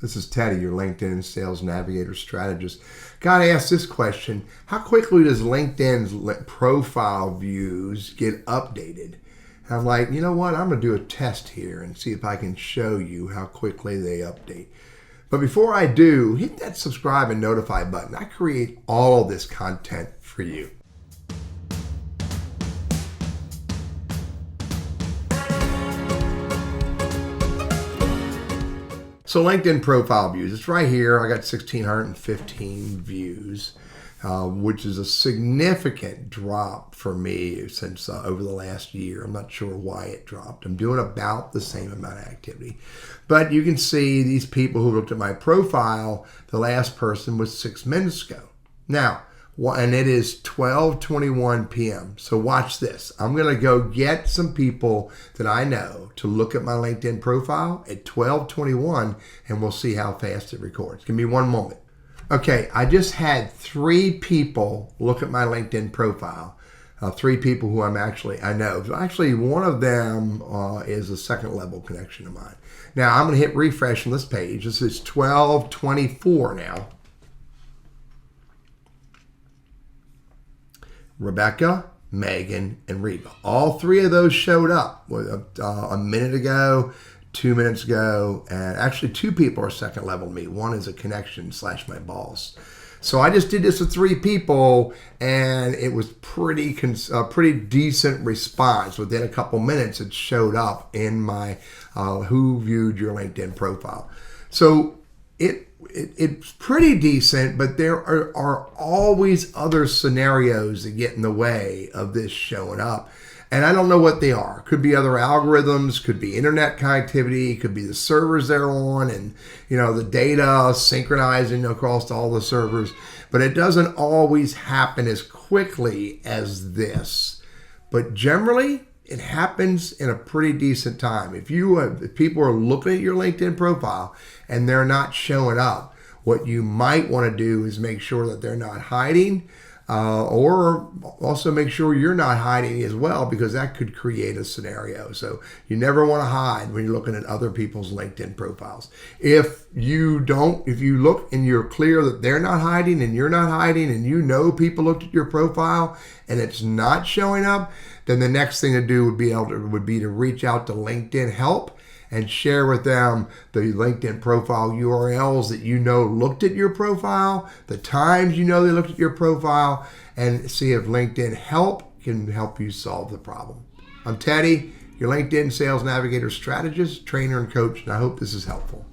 This is Teddy, your LinkedIn Sales Navigator Strategist. Got to ask this question. How quickly does LinkedIn's profile views get updated? And I'm like, you know what? I'm going to do a test here and see if I can show you how quickly they update. But before I do, hit that subscribe and notify button. I create all this content for you. So LinkedIn profile views, it's right here. I got 1,615 views, which is a significant drop for me since over the last year. I'm not sure why it dropped. I'm doing about the same amount of activity. But you can see these people who looked at my profile, the last person was 6 minutes ago. Now, and it is 12:21 p.m. So watch this. I'm going to go get some people that I know to look at my LinkedIn profile at 12:21, and we'll see how fast it records. Give me one moment. Okay, I just had 3 people look at my LinkedIn profile. 3 people who I know. Actually, one of them is a second level connection of mine. Now, I'm going to hit refresh on this page. This is 12:24 now. Rebecca, Megan, and Reba. All 3 of those showed up a minute ago, 2 minutes ago, and actually 2 people are second level to me. One is a connection / my boss. So I just did this with 3 people, and it was pretty decent response. Within a couple minutes, it showed up in my who viewed your LinkedIn profile. So it's pretty decent, but there are always other scenarios that get in the way of this showing up. And I don't know what they are. Could be other algorithms, could be internet connectivity, could be the servers they're on, and the data synchronizing across all the servers. But it doesn't always happen as quickly as this. But generally, it happens in a pretty decent time. If people are looking at your LinkedIn profile and they're not showing up, what you might want to do is make sure that they're not hiding, or also make sure you're not hiding as well, because that could create a scenario. So you never want to hide when you're looking at other people's LinkedIn profiles. If you look and you're clear that they're not hiding and you're not hiding, and people looked at your profile and it's not showing up, then the next thing to do would be to reach out to LinkedIn Help and share with them the LinkedIn profile URLs that looked at your profile, the times they looked at your profile, and see if LinkedIn Help can help you solve the problem. I'm Teddy, your LinkedIn Sales Navigator Strategist, trainer, and coach, and I hope this is helpful.